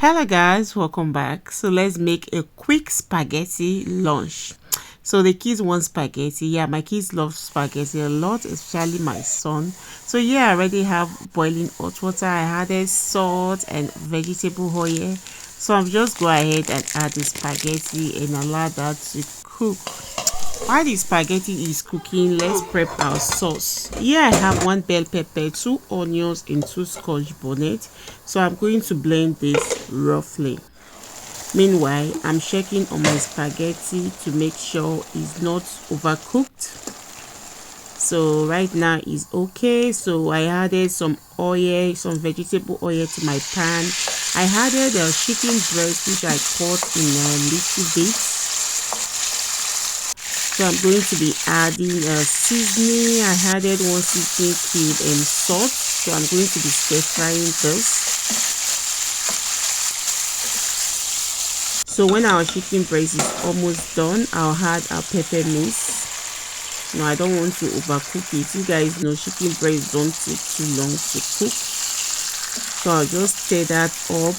Hello guys, welcome back. So let's make a quick spaghetti lunch. So the kids want spaghetti. Yeah, my kids love spaghetti a lot, especially my son. So yeah, I already have boiling hot water. I added salt and vegetable oil. So I'm just go ahead and add the spaghetti and allow that to cook. While the spaghetti is cooking, let's prep our sauce. Here I have 1 bell pepper, 2 onions and 2 scotch bonnet. So I'm going to blend this roughly. Meanwhile, I'm checking on my spaghetti to make sure it's not overcooked. So right now it's okay. So I added some oil, some vegetable oil to my pan. I added a chicken breast which I cut in little bits. So I'm going to be adding seasoning. I added 1 seasoning cube and salt. So I'm going to be stir frying this. So when our chicken breast is almost done, I'll add our pepper mix. No, I don't want to overcook it. You guys know chicken breast don't take too long to cook. So I'll just stir that up.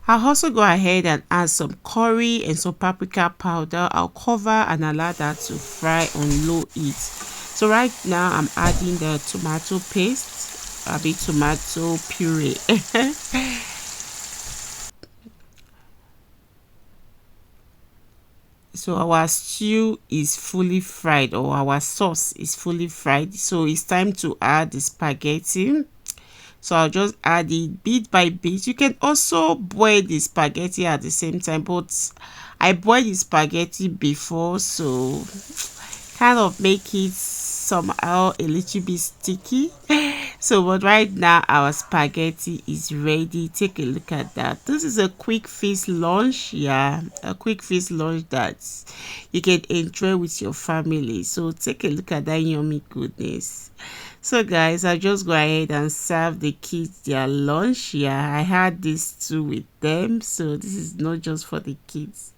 I'll also go ahead and add some curry and some paprika powder. I'll cover and allow that to fry on low heat. So right now I'm adding the tomato paste, tomato puree. So our stew is fully fried, or our sauce is fully fried. So it's time to add the spaghetti. So I'll just add it bit by bit. You can also boil the spaghetti at the same time, but I boiled the spaghetti before, so kind of make it somehow a little bit sticky. So but right now our spaghetti is ready. Take a look at that. This is a quick feast lunch. Yeah, a quick feast lunch that you can enjoy with your family. So take a look at that yummy goodness. So guys, I just go ahead and serve the kids their lunch. Yeah, I had this too with them, so this is not just for the kids.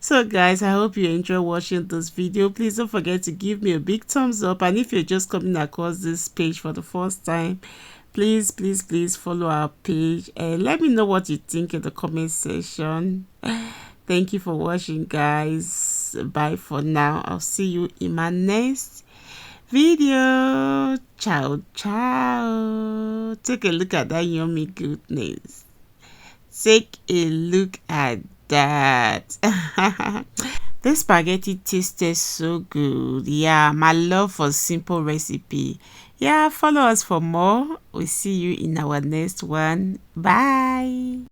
So guys, I hope you enjoy watching this video. Please don't forget to give me a big thumbs up, and if you're just coming across this page for the first time, please follow our page and let me know what you think in the comment section. Thank you for watching guys. Bye for now. I'll see you in my next video. Ciao ciao. Take a look at that yummy goodness. Take a look at that. This spaghetti tasted so good. Yeah, my love for simple recipe. Yeah, follow us for more. We'll see you in our next one. Bye.